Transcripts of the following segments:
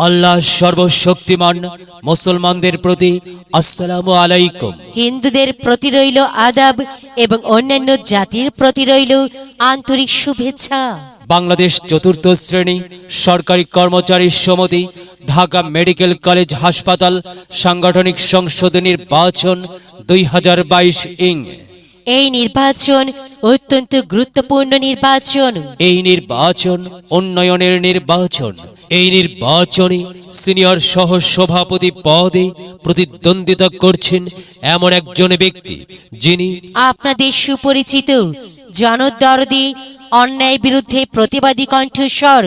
আল্লাহ সর্বশক্তিমান। মুসলমানদের প্রতি আসসালামু আলাইকুম। হিন্দুদের প্রতি রইল আদাব এবং অন্যান্য জাতির প্রতি রইল আন্তরিক শুভেচ্ছা। বাংলাদেশ চতুর্থ শ্রেণী সরকারি কর্মচারী সমিতি, ঢাকা মেডিকেল কলেজ হাসপাতাল সাংগঠনিক সংসদ নির্বাচন 2022 ইং। এই নির্বাচন অত্যন্ত গুরুত্বপূর্ণ নির্বাচন। এই নির্বাচন উন্নয়নের নির্বাচন। এই নির্বাচনে সিনিয়র সহ সভাপতি পদে প্রতিদ্বন্দ্বিতা করছেন এমন একজন ব্যক্তি যিনি আপনাদের সুপরিচিত, জনদরদি, অন্যায় বিরুদ্ধে প্রতিবাদী কণ্ঠস্বর,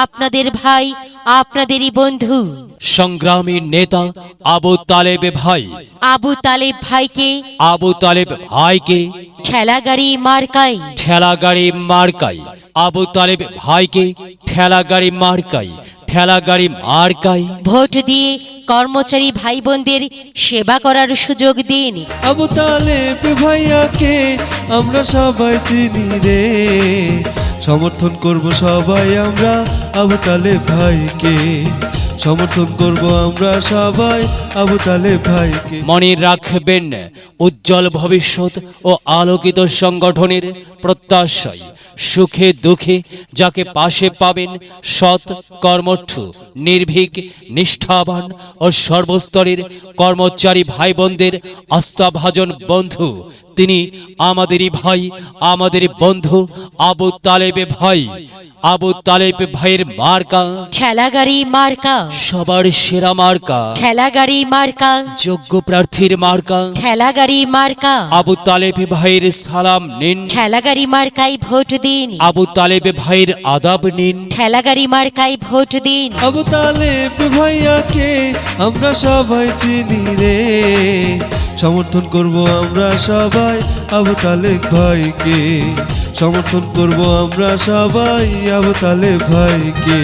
আপনাদের ভাই, আপনাদেরই বন্ধু, সংগ্রামী নেতা আবু তালেব ভাই। আবু তালেব ভাইকে আবু তালেব ভাইকে ঠেলাগাড়ি মার্কায়, ঠেলাগাড়ি মার্কাই। আবু তালেব ভাইকে ঠেলাগাড়ি মার্কাই, ঠেলাগাড়ি মার্কাই ভোট দিয়ে কর্মচারী ভাই বোনদের সেবা করার সুযোগ দিন। আবু তালেব ভাইয়াকে আমরা সবাই চিনি রে, সমর্থন করব সবাই আমরা আবু তালেব ভাইকে, সমর্থন করব আমরা সবাই আবু তালেব ভাইকে। মনে রাখবেন, উজ্জ্বল ভবিষ্যৎ ও আলোকিত সংগঠনের প্রত্যাশায় সুখে দুঃখে যাকে পাশে পাবেন, সৎ, কর্মঠ, নির্ভীক, নিষ্ঠাবান ও সর্বস্তরের কর্মচারী ভাই বোনদের আস্থাভাজন বন্ধু, তিনি আমাদেরই ভাই, আমাদেরই বন্ধু আবু তালেব ভাই। আবু তালেব ভাইয়ের মার্কা ঠেলাগাড়ি মার্কা, সবার সেরা মার্কা, ঠেলাগাড়ি মার্কা, যোগ্য প্রার্থীর মার্কা। ঠেলাগাড়ি মার্কা। আবু তালেব ভাইয়ের সালাম নিন, ঠেলাগাড়ি মার্কায় ভোট দিন। আবু তালেব ভাইয়ের আদাব নিন। ঠেলাগাড়ি মার্কায় ভোট দিন। আবু তালেব ভাইয়াকে আমরা সবাই চিনি রে, সমর্থন করব আমরা সবাই আবু তালেব ভাইকে, সমর্থন করব আমরা সবাই আবু তালেব ভাইকে।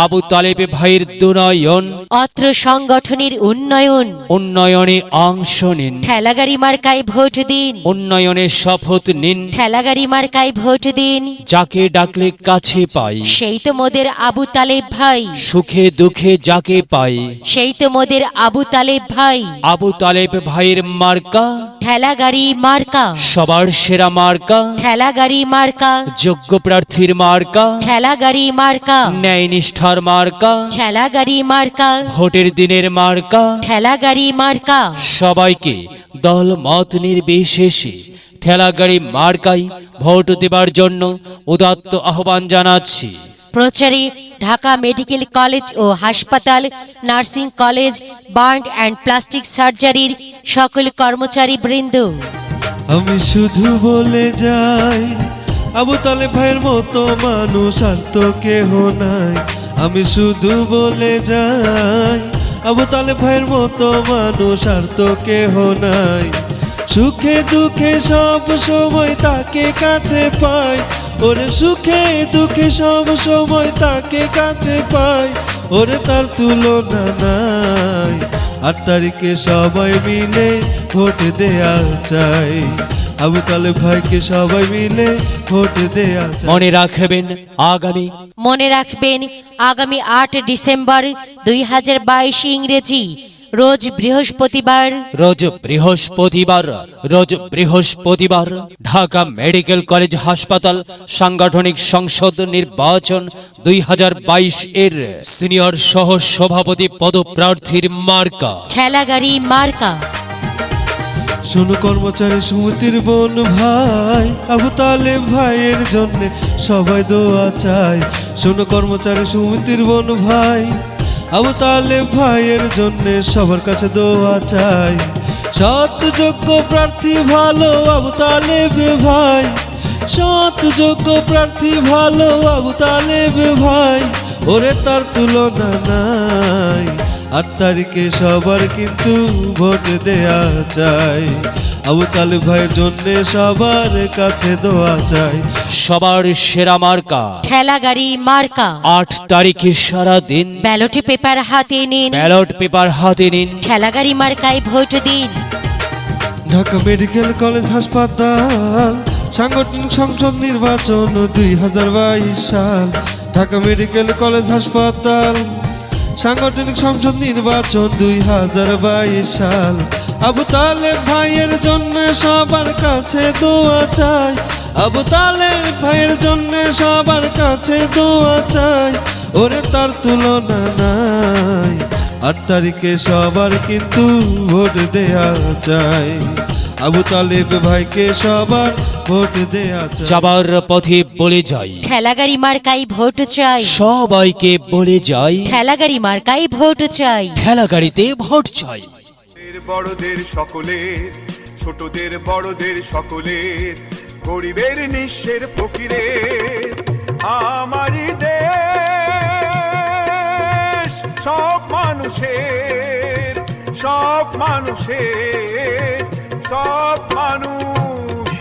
আবু তালেব ভাইয়ের দুনয়ন, অত্র সংগঠনের উন্নয়ন, উন্নয়নে অংশ নিন। ঠেলাগাড়ি মার্কায় ভোট দিন। উন্নয়নে শপথ নিন। ঠেলাগাড়ি মার্কায় ভোট দিন। যাকে ডাকলে কাছে পাই, সেই তো মোদের আবু তালেব ভাই, সুখে দুঃখে যাকে পাই। সেই তো মোদের আবু তালেব ভাই। আবু তালেব ভাইয়ের মার্কা ঠেলাগাড়ি মার্কা, সবার সেরা মার্কা, ঠেলাগাড়ি মার্কা, যোগ্য প্রার্থীর মার্কা, ঠেলাগাড়ি মার্কা, ন্যায় নিষ্ঠার মার্কা, ঠেলাগাড়ি মার্কা, ভোটের দিনের মার্কা। ঠেলাগাড়ি মার্কা। সবাইকে দল মত নির্বিশেষে ঠেলাগাড়ি মার্কাই ভোট দেবার জন্য উদাত্ত আহ্বান জানাচ্ছি। প্রচারে ঢাকা মেডিকেল কলেজ ও হাসপাতাল, nursing college, burn and plastic সার্জারির সকল কর্মচারী বৃন্দ। আমি শুধু বলে যাই, আবু তালেব ভাইয়ের মতো মানুষ আর তো কেহ নাই। আমি শুধু বলে যাই, আবু তালেব ভাইয়ের মতো মানুষ আর তো কেহ নাই। সুখে দুঃখে সব সময় তাকে কাছে পাই, ওরে সুখে দুঃখে সব সময় তাকে কাছে পাই, ওরে তার তুলনা নাই। 8 তারিখে সবাই মিলে ভোট দেয়া চাই, আবু তালেব ভাইকে সবাই মিলে ভোট দেয়া চাই। মনে রাখবেন, মনে রাখবেন, আগামী 8 ডিসেম্বর 2022 ইংরেজি রোজ বৃহস্পতিবার, রোজ বৃহস্পতিবার ঢাকা মেডিকেল কলেজ হাসপাতাল সাংগঠনিক সংসদ নির্বাচন 2022 এর সিনিয়র সহ সভাপতি পদপ্রার্থীর মার্কা ঠেলাগাড়ি মার্কা। শোনো কর্মচারী সমিতির বোন ভাই, আবু তালেব ভাইয়ের জন্য সবাই দোয়া চাই। শোনো কর্মচারী সমিতির বোন ভাই, আবু তালেব ভাইয়ের জন্য সবার কাছে দোয়া চাই। সৎ যোগ্য প্রার্থী ভালো আবু তালেব ভাই, সৎ যোগ্য প্রার্থী ভালো আবু তালেব ভাই, ওরে তার তুলনা নাই। 8 তারিখে সবার কিন্তু ভোট দেয়া চাই, আবু তালেব ভাইয়ের জন্য সবার কাছে দোয়া চাই। সবার সেরা মার্কা ঠেলাগাড়ি মার্কা। 8 তারিখে সারা দিন ব্যালট পেপার হাতে নিন, ব্যালট পেপার হাতে নিন। ঠেলাগাড়ি মার্কায় ভোট দিন। ঢাকা মেডিকেল কলেজ হাসপাতাল সাংগঠনিক সংসদ নির্বাচন 2022 সাল, ঢাকা মেডিকেল কলেজ হাসপাতাল সাংগঠনিক সংসদ নির্বাচন 2022 সাল। আবু তালেব ভাইয়ের জন্য সবার কাছে দোয়া চাই, আবু তালেব ভাইয়ের জন্য সবার কাছে দোয়া চাই, ওরে তার তুলনা নাই। 8 তারিখে সবার কিন্তু ভোট দেয়া চাই, আবু তালেব ভাইকে সবার ভোট দেয়া চাই। যাবার পথে বলে যাই, ঠেলাগাড়ি মার্কাই ভোট চাই, সবাইকে বলে যাই, ঠেলাগাড়ি মার্কাই ভোট চাই। ঠেলা গাড়িতে ভোট চাই। বড়দের সকলের, ছোটদের বড়দের সকলের, গরিবের নিঃস্বের ফকিরের, আমারই দেশ সব মানুষের, সব মানুষের, সব মানুষের।